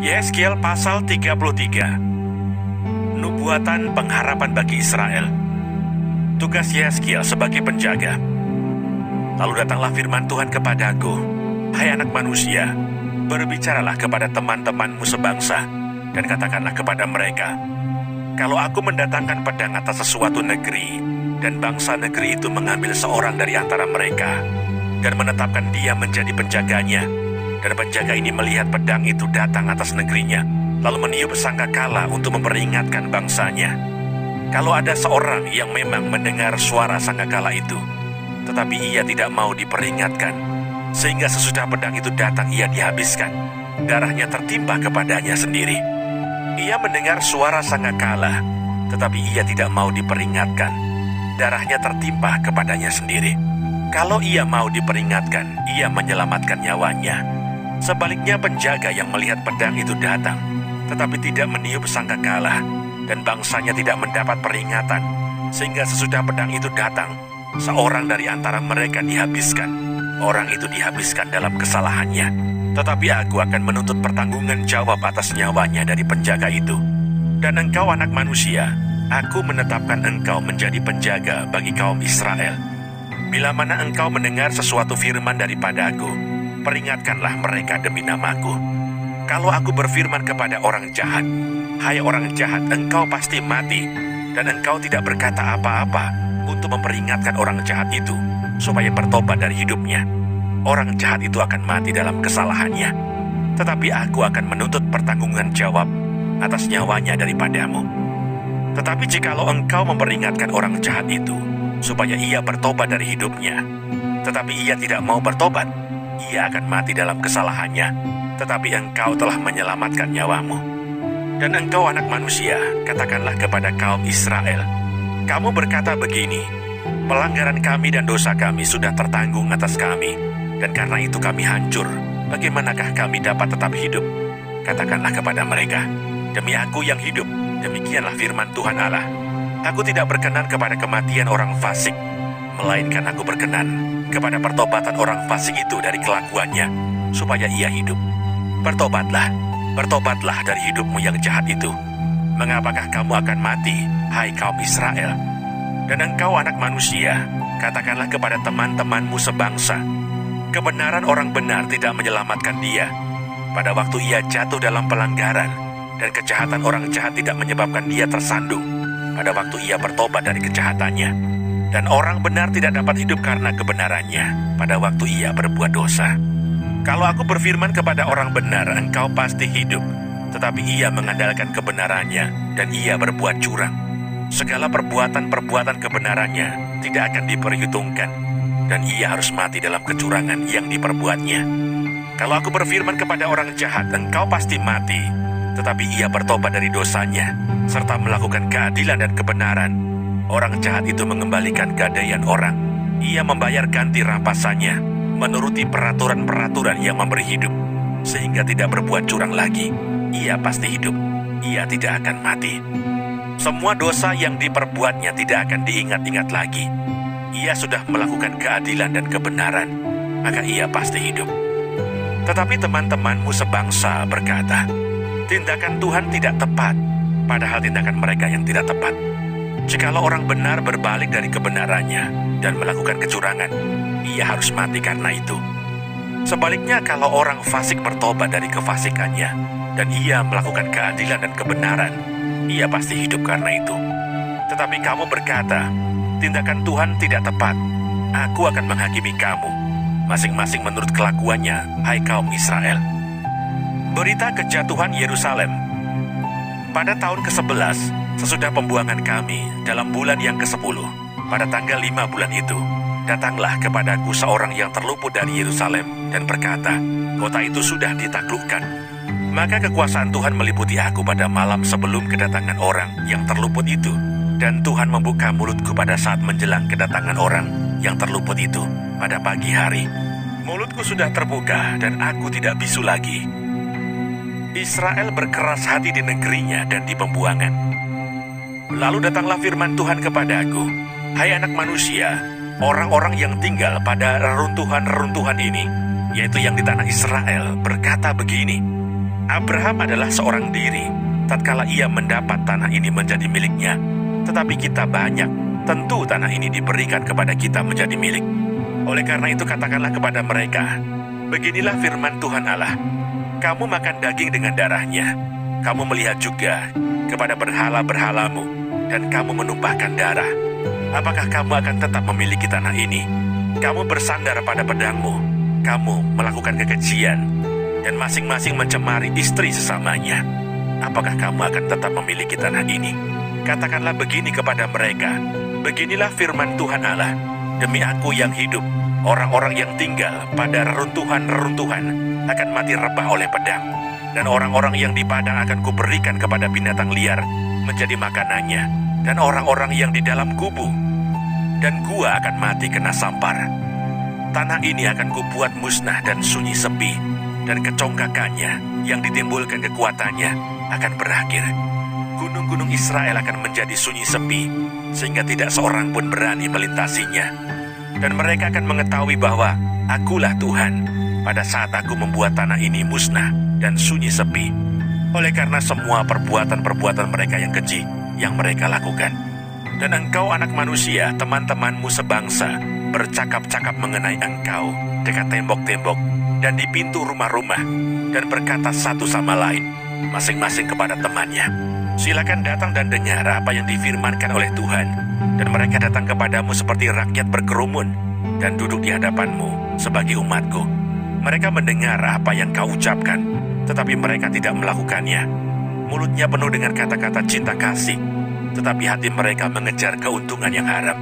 Yehezkiel pasal 33. Nubuatan pengharapan bagi Israel. Tugas Yehezkiel sebagai penjaga. Lalu datanglah firman Tuhan kepadaku, "Hai anak manusia, berbicaralah kepada teman-temanmu sebangsa, dan katakanlah kepada mereka, kalau aku mendatangkan pedang atas sesuatu negeri, dan bangsa negeri itu mengambil seorang dari antara mereka, dan menetapkan dia menjadi penjaganya, dan penjaga ini melihat pedang itu datang atas negerinya, lalu meniup sangkakala untuk memperingatkan bangsanya. Kalau ada seorang yang memang mendengar suara sangkakala itu, tetapi ia tidak mau diperingatkan, sehingga sesudah pedang itu datang ia dihabiskan, darahnya tertimpa kepadanya sendiri. Ia mendengar suara sangkakala, tetapi ia tidak mau diperingatkan, darahnya tertimpa kepadanya sendiri. Kalau ia mau diperingatkan, ia menyelamatkan nyawanya. Sebaliknya penjaga yang melihat pedang itu datang, tetapi tidak meniup sangkakala, dan bangsanya tidak mendapat peringatan, sehingga sesudah pedang itu datang, seorang dari antara mereka dihabiskan. Orang itu dihabiskan dalam kesalahannya, tetapi aku akan menuntut pertanggungan jawab atas nyawanya dari penjaga itu. Dan engkau anak manusia, aku menetapkan engkau menjadi penjaga bagi kaum Israel. Bila mana engkau mendengar sesuatu firman daripadaku, peringatkanlah mereka demi namaku. Kalau aku berfirman kepada orang jahat, "Hai orang jahat, engkau pasti mati," dan engkau tidak berkata apa-apa untuk memperingatkan orang jahat itu, supaya bertobat dari hidupnya, orang jahat itu akan mati dalam kesalahannya. Tetapi aku akan menuntut pertanggungan jawab atas nyawanya daripadamu. Tetapi jikalau engkau memperingatkan orang jahat itu, supaya ia bertobat dari hidupnya, tetapi ia tidak mau bertobat, ia akan mati dalam kesalahannya, tetapi engkau telah menyelamatkan nyawamu. Dan engkau anak manusia, katakanlah kepada kaum Israel, kamu berkata begini, pelanggaran kami dan dosa kami sudah tertanggung atas kami, dan karena itu kami hancur. Bagaimanakah kami dapat tetap hidup? Katakanlah kepada mereka, demi aku yang hidup, demikianlah firman Tuhan Allah, aku tidak berkenan kepada kematian orang fasik, melainkan aku berkenan kepada pertobatan orang fasik itu dari kelakuannya, supaya ia hidup. Bertobatlah, bertobatlah dari hidupmu yang jahat itu. Mengapakah kamu akan mati, hai kaum Israel? Dan engkau anak manusia, katakanlah kepada teman-temanmu sebangsa, kebenaran orang benar tidak menyelamatkan dia. Pada waktu ia jatuh dalam pelanggaran, dan kejahatan orang jahat tidak menyebabkan dia tersandung. Pada waktu ia bertobat dari kejahatannya, dan orang benar tidak dapat hidup karena kebenarannya, pada waktu ia berbuat dosa. Kalau aku berfirman kepada orang benar, engkau pasti hidup, tetapi ia mengandalkan kebenarannya, dan ia berbuat curang, segala perbuatan-perbuatan kebenarannya tidak akan diperhitungkan, dan ia harus mati dalam kecurangan yang diperbuatnya. Kalau aku berfirman kepada orang jahat, engkau pasti mati, tetapi ia bertobat dari dosanya, serta melakukan keadilan dan kebenaran, orang jahat itu mengembalikan gadaian orang. Ia membayar ganti rampasannya, menuruti peraturan-peraturan yang memberi hidup, sehingga tidak berbuat curang lagi. Ia pasti hidup, ia tidak akan mati. Semua dosa yang diperbuatnya tidak akan diingat-ingat lagi. Ia sudah melakukan keadilan dan kebenaran, maka ia pasti hidup. Tetapi teman-temanmu sebangsa berkata, tindakan Tuhan tidak tepat, padahal tindakan mereka yang tidak tepat. Jikalau orang benar berbalik dari kebenarannya dan melakukan kecurangan, ia harus mati karena itu. Sebaliknya, kalau orang fasik bertobat dari kefasikannya dan ia melakukan keadilan dan kebenaran, ia pasti hidup karena itu. Tetapi kamu berkata, tindakan Tuhan tidak tepat. Aku akan menghakimi kamu, masing-masing menurut kelakuannya, hai kaum Israel. Berita kejatuhan Yerusalem. Pada tahun ke-11, sesudah pembuangan kami, dalam bulan yang ke-10, pada tanggal 5 bulan itu, datanglah kepadaku seorang yang terluput dari Yerusalem dan berkata, kota itu sudah ditaklukkan. Maka kekuasaan Tuhan meliputi aku pada malam sebelum kedatangan orang yang terluput itu, dan Tuhan membuka mulutku pada saat menjelang kedatangan orang yang terluput itu pada pagi hari. Mulutku sudah terbuka dan aku tidak bisu lagi. Israel berkeras hati di negerinya dan di pembuangan. Lalu datanglah firman Tuhan kepadaku, hai anak manusia, orang-orang yang tinggal pada reruntuhan-reruntuhan ini, yaitu yang di tanah Israel, berkata begini, Abraham adalah seorang diri tatkala ia mendapat tanah ini menjadi miliknya. Tetapi kita banyak, tentu tanah ini diberikan kepada kita menjadi milik. Oleh karena itu katakanlah kepada mereka, beginilah firman Tuhan Allah, kamu makan daging dengan darahnya, kamu melihat juga kepada berhala-berhalamu, dan kamu menumpahkan darah. Apakah kamu akan tetap memiliki tanah ini? Kamu bersandar pada pedangmu, kamu melakukan kekejian, dan masing-masing mencemari istri sesamanya. Apakah kamu akan tetap memiliki tanah ini? Katakanlah begini kepada mereka, beginilah firman Tuhan Allah, demi aku yang hidup, orang-orang yang tinggal pada reruntuhan-reruntuhan akan mati rebah oleh pedang, dan orang-orang yang di padang akan kuberikan kepada binatang liar menjadi makanannya, dan orang-orang yang di dalam kubu dan gua akan mati kena sampar. Tanah ini akan kubuat musnah dan sunyi sepi, dan kecongkakannya yang ditimbulkan kekuatannya akan berakhir. Gunung-gunung Israel akan menjadi sunyi sepi, sehingga tidak seorang pun berani melintasinya. Dan mereka akan mengetahui bahwa akulah Tuhan pada saat aku membuat tanah ini musnah dan sunyi sepi, oleh karena semua perbuatan-perbuatan mereka yang keji yang mereka lakukan. Dan engkau anak manusia, teman-temanmu sebangsa bercakap-cakap mengenai engkau dekat tembok-tembok dan di pintu rumah-rumah, dan berkata satu sama lain, masing-masing kepada temannya, silakan datang dan dengar apa yang difirmankan oleh Tuhan. Dan mereka datang kepadamu seperti rakyat berkerumun, dan duduk di hadapanmu sebagai umatku. Mereka mendengar apa yang kau ucapkan, tetapi mereka tidak melakukannya. Mulutnya penuh dengan kata-kata cinta kasih, tetapi hati mereka mengejar keuntungan yang haram.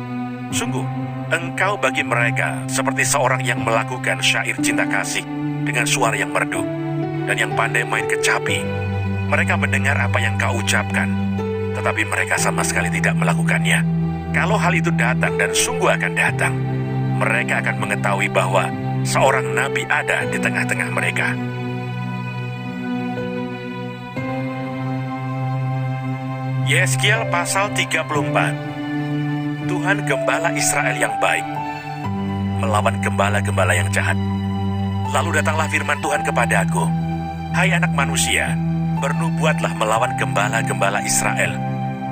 Sungguh, engkau bagi mereka seperti seorang yang melakukan syair cinta kasih dengan suara yang merdu, dan yang pandai main kecapi. Mereka mendengar apa yang kau ucapkan, tetapi mereka sama sekali tidak melakukannya. Kalau hal itu datang dan sungguh akan datang, mereka akan mengetahui bahwa seorang nabi ada di tengah-tengah mereka. Yeskiel pasal 34. Tuhan gembala Israel yang baik melawan gembala-gembala yang jahat. Lalu datanglah firman Tuhan kepadaku, hai anak manusia, bernubuatlah melawan gembala-gembala Israel.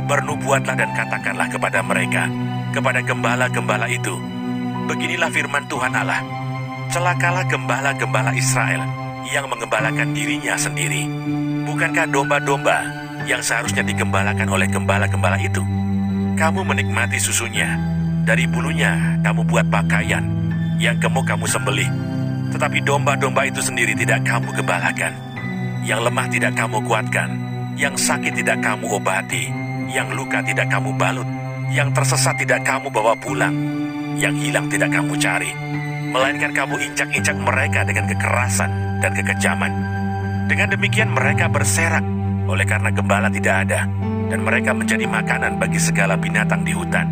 Bernubuatlah dan katakanlah kepada mereka, kepada gembala-gembala itu, beginilah firman Tuhan Allah, celakalah gembala-gembala Israel yang mengembalakan dirinya sendiri. Bukankah domba-domba yang seharusnya digembalakan oleh gembala-gembala itu? Kamu menikmati susunya, dari bulunya kamu buat pakaian, yang gemuk kamu sembelih, tetapi domba-domba itu sendiri tidak kamu gembalakan. Yang lemah tidak kamu kuatkan, yang sakit tidak kamu obati, yang luka tidak kamu balut, yang tersesat tidak kamu bawa pulang, yang hilang tidak kamu cari, melainkan kamu injak-injak mereka dengan kekerasan dan kekejaman. Dengan demikian mereka berserak oleh karena gembala tidak ada, dan mereka menjadi makanan bagi segala binatang di hutan.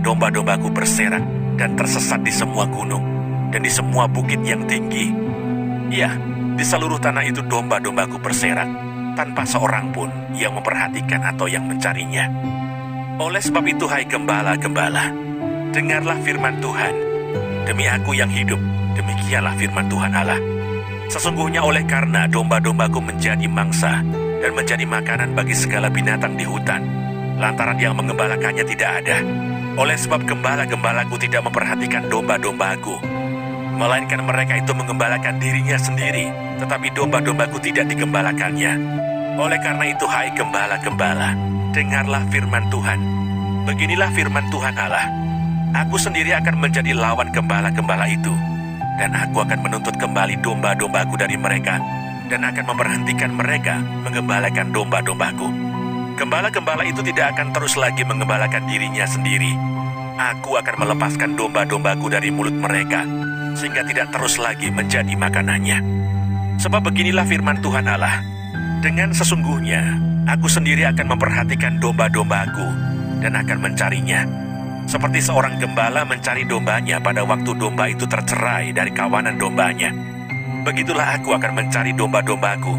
Domba-dombaku berserak dan tersesat di semua gunung dan di semua bukit yang tinggi. Ya, di seluruh tanah itu domba-dombaku berserak, tanpa seorang pun yang memperhatikan atau yang mencarinya. Oleh sebab itu, hai gembala-gembala, dengarlah firman Tuhan. Demi aku yang hidup, demikianlah firman Tuhan Allah. Sesungguhnya oleh karena domba-dombaku menjadi mangsa dan menjadi makanan bagi segala binatang di hutan, lantaran yang mengembalakannya tidak ada. Oleh sebab gembala-gembalaku tidak memperhatikan domba-dombaku, melainkan mereka itu mengembalakan dirinya sendiri, tetapi domba-dombaku tidak digembalakannya. Oleh karena itu, hai gembala-gembala, dengarlah firman Tuhan. Beginilah firman Tuhan Allah, aku sendiri akan menjadi lawan gembala-gembala itu, dan aku akan menuntut kembali domba-dombaku dari mereka, dan akan memberhentikan mereka mengembalakan domba-dombaku. Gembala-gembala itu tidak akan terus lagi mengembalakan dirinya sendiri. Aku akan melepaskan domba-dombaku dari mulut mereka, sehingga tidak terus lagi menjadi makanannya. Sebab beginilah firman Tuhan Allah, dengan sesungguhnya aku sendiri akan memperhatikan domba-dombaku dan akan mencarinya, seperti seorang gembala mencari dombanya pada waktu domba itu tercerai dari kawanan dombanya. Begitulah aku akan mencari domba-dombaku,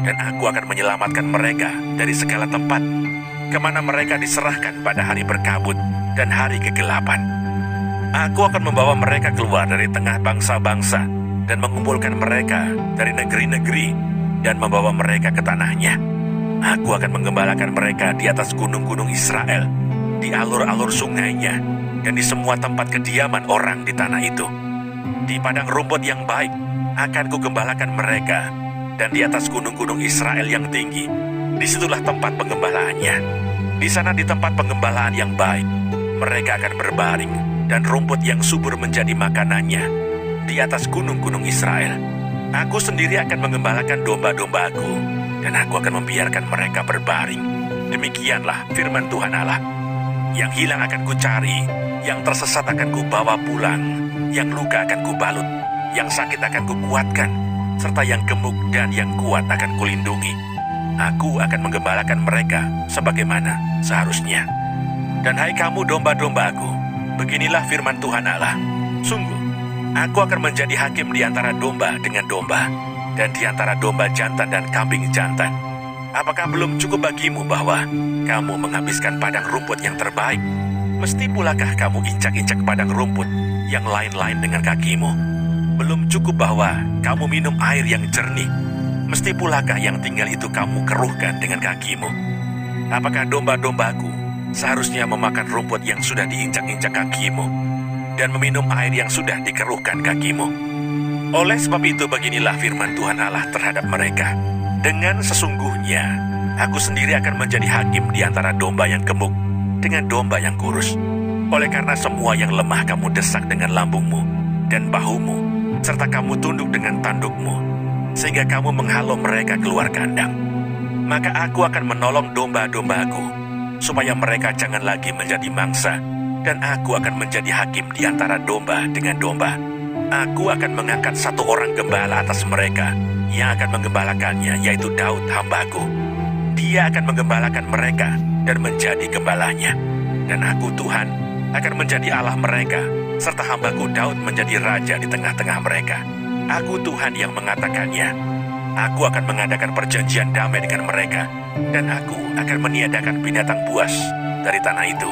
dan aku akan menyelamatkan mereka dari segala tempat, kemana mereka diserahkan pada hari berkabut dan hari kegelapan. Aku akan membawa mereka keluar dari tengah bangsa-bangsa, dan mengumpulkan mereka dari negeri-negeri, dan membawa mereka ke tanahnya. Aku akan menggembalakan mereka di atas gunung-gunung Israel, di alur-alur sungainya, dan di semua tempat kediaman orang di tanah itu. Di padang rumput yang baik akan kugembalakan mereka, dan di atas gunung-gunung Israel yang tinggi, disitulah tempat penggembalaannya. Di sana di tempat penggembalaan yang baik, mereka akan berbaring, dan rumput yang subur menjadi makanannya. Di atas gunung-gunung Israel, aku sendiri akan menggembalakan domba-dombaku, dan aku akan membiarkan mereka berbaring. Demikianlah firman Tuhan Allah. Yang hilang akan kucari, yang tersesat akan kubawa pulang, yang luka akan kubalut, yang sakit akan kukuatkan, serta yang gemuk dan yang kuat akan kulindungi. Aku akan menggembalakan mereka sebagaimana seharusnya. Dan hai kamu domba-dombaku, beginilah firman Tuhan Allah. Sungguh, aku akan menjadi hakim di antara domba dengan domba, dan di antara domba jantan dan kambing jantan. Apakah belum cukup bagimu bahwa kamu menghabiskan padang rumput yang terbaik? Mesti pulakah kamu injak-injak padang rumput yang lain-lain dengan kakimu? Belum cukup bahwa kamu minum air yang jernih? Mesti pulakah yang tinggal itu kamu keruhkan dengan kakimu? Apakah domba-dombaku seharusnya memakan rumput yang sudah diinjak-injak kakimu, dan meminum air yang sudah dikeruhkan kakimu? Oleh sebab itu beginilah firman Tuhan Allah terhadap mereka. Dengan sesungguhnya, aku sendiri akan menjadi hakim di antara domba yang gemuk dengan domba yang kurus. Oleh karena semua yang lemah kamu desak dengan lambungmu dan bahumu, serta kamu tunduk dengan tandukmu, sehingga kamu menghalau mereka keluar kandang. Maka aku akan menolong domba-dombaku, supaya mereka jangan lagi menjadi mangsa, dan aku akan menjadi hakim di antara domba dengan domba. Aku akan mengangkat satu orang gembala atas mereka, yang akan menggembalakannya, yaitu Daud hambaku. Dia akan menggembalakan mereka dan menjadi gembalanya. Dan aku Tuhan akan menjadi Allah mereka, serta hambaku Daud menjadi raja di tengah-tengah mereka. Aku Tuhan yang mengatakannya. Aku akan mengadakan perjanjian damai dengan mereka, dan aku akan meniadakan binatang buas dari tanah itu,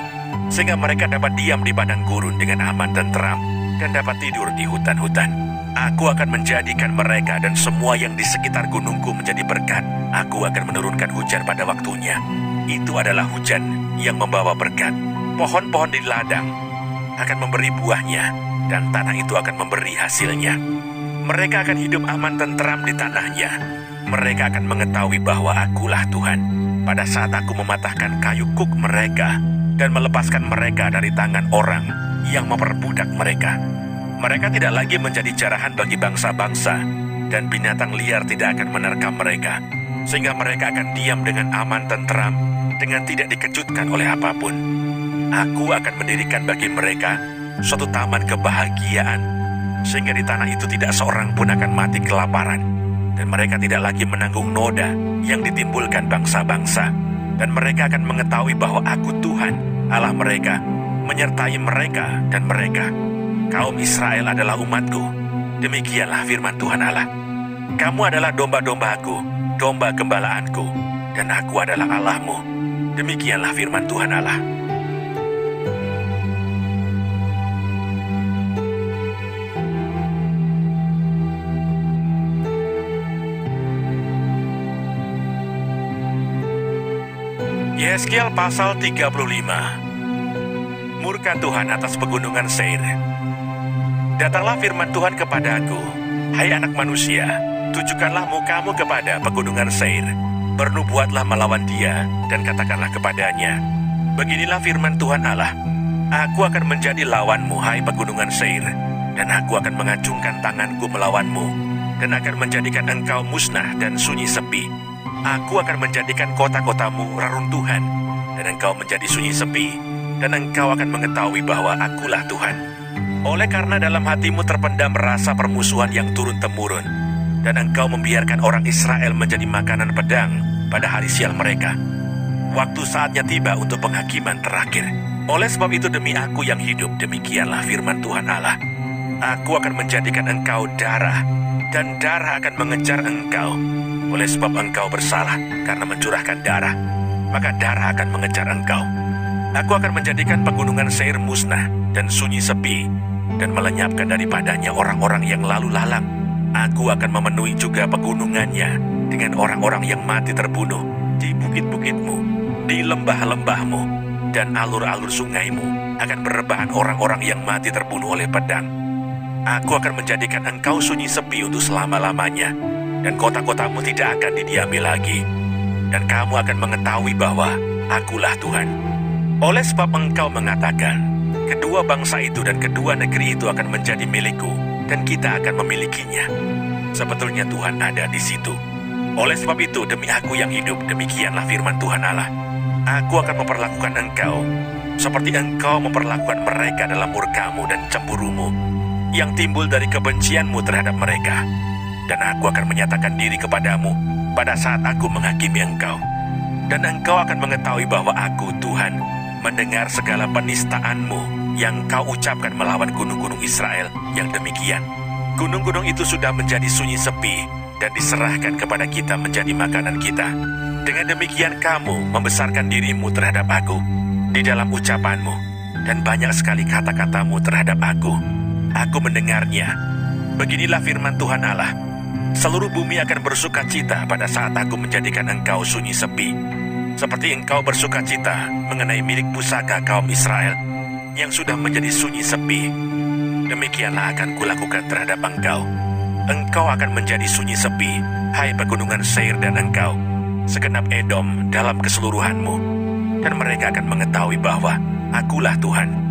sehingga mereka dapat diam di padang gurun dengan aman dan tenteram, dan dapat tidur di hutan-hutan. Aku akan menjadikan mereka dan semua yang di sekitar gunungku menjadi berkat. Aku akan menurunkan hujan pada waktunya. Itu adalah hujan yang membawa berkat. Pohon-pohon di ladang akan memberi buahnya, dan tanah itu akan memberi hasilnya. Mereka akan hidup aman tenteram di tanahnya. Mereka akan mengetahui bahwa akulah Tuhan, pada saat aku mematahkan kayu kuk mereka, dan melepaskan mereka dari tangan orang yang memperbudak mereka. Mereka tidak lagi menjadi jarahan bagi bangsa-bangsa, dan binatang liar tidak akan menerkam mereka, sehingga mereka akan diam dengan aman tenteram, dengan tidak dikejutkan oleh apapun. Aku akan mendirikan bagi mereka suatu taman kebahagiaan, sehingga di tanah itu tidak seorang pun akan mati kelaparan, dan mereka tidak lagi menanggung noda yang ditimbulkan bangsa-bangsa, dan mereka akan mengetahui bahwa aku Tuhan, Allah mereka, menyertai mereka dan mereka. Kaum Israel adalah umatku. Demikianlah firman Tuhan Allah. Kamu adalah domba-dombaku, domba gembalaanku, dan aku adalah Allahmu. Demikianlah firman Tuhan Allah. Yesaya pasal 35. Murka Tuhan atas pegunungan Seir. Datanglah firman Tuhan kepadaku, hai anak manusia, tujukanlah mukamu kepada pegunungan Seir, bernubuatlah melawan dia, dan katakanlah kepadanya, beginilah firman Tuhan Allah, aku akan menjadi lawanmu, hai pegunungan Seir, dan aku akan mengacungkan tanganku melawanmu, dan akan menjadikan engkau musnah dan sunyi sepi. Aku akan menjadikan kota-kotamu reruntuhan, dan engkau menjadi sunyi sepi, dan engkau akan mengetahui bahwa akulah Tuhan. Oleh karena dalam hatimu terpendam rasa permusuhan yang turun-temurun, dan engkau membiarkan orang Israel menjadi makanan pedang pada hari sial mereka. Waktu saatnya tiba untuk penghakiman terakhir. Oleh sebab itu demi aku yang hidup, demikianlah firman Tuhan Allah. Aku akan menjadikan engkau darah, dan darah akan mengejar engkau. Oleh sebab engkau bersalah karena mencurahkan darah, maka darah akan mengejar engkau. Aku akan menjadikan pegunungan Seir musnah dan sunyi sepi, dan melenyapkan daripadanya orang-orang yang lalu lalang. Aku akan memenuhi juga pegunungannya dengan orang-orang yang mati terbunuh di bukit-bukitmu, di lembah-lembahmu, dan alur-alur sungaimu akan berrebahan orang-orang yang mati terbunuh oleh pedang. Aku akan menjadikan engkau sunyi sepi untuk selama-lamanya, dan kota-kotamu tidak akan didiami lagi. Dan kamu akan mengetahui bahwa Akulah Tuhan. Oleh sebab engkau mengatakan, kedua bangsa itu dan kedua negeri itu akan menjadi milikku, dan kita akan memilikinya. Sebetulnya Tuhan ada di situ. Oleh sebab itu, demi Aku yang hidup, demikianlah firman Tuhan Allah. Aku akan memperlakukan engkau seperti engkau memperlakukan mereka dalam murkamu dan cemburumu yang timbul dari kebencianmu terhadap mereka. Dan Aku akan menyatakan diri kepadamu pada saat Aku menghakimi engkau. Dan engkau akan mengetahui bahwa Aku, Tuhan, mendengar segala penistaanmu yang kau ucapkan melawan gunung-gunung Israel yang demikian. Gunung-gunung itu sudah menjadi sunyi sepi dan diserahkan kepada kita menjadi makanan kita. Dengan demikian kamu membesarkan dirimu terhadap Aku di dalam ucapanmu, dan banyak sekali kata-katamu terhadap Aku. Aku mendengarnya. Beginilah firman Tuhan Allah. Seluruh bumi akan bersuka cita pada saat Aku menjadikan engkau sunyi sepi, seperti engkau bersuka cita mengenai milik pusaka kaum Israel yang sudah menjadi sunyi sepi. Demikianlah akan kulakukan terhadap engkau. Engkau akan menjadi sunyi sepi, hai pegunungan Seir, dan engkau, segenap Edom dalam keseluruhanmu. Dan mereka akan mengetahui bahwa Akulah Tuhan.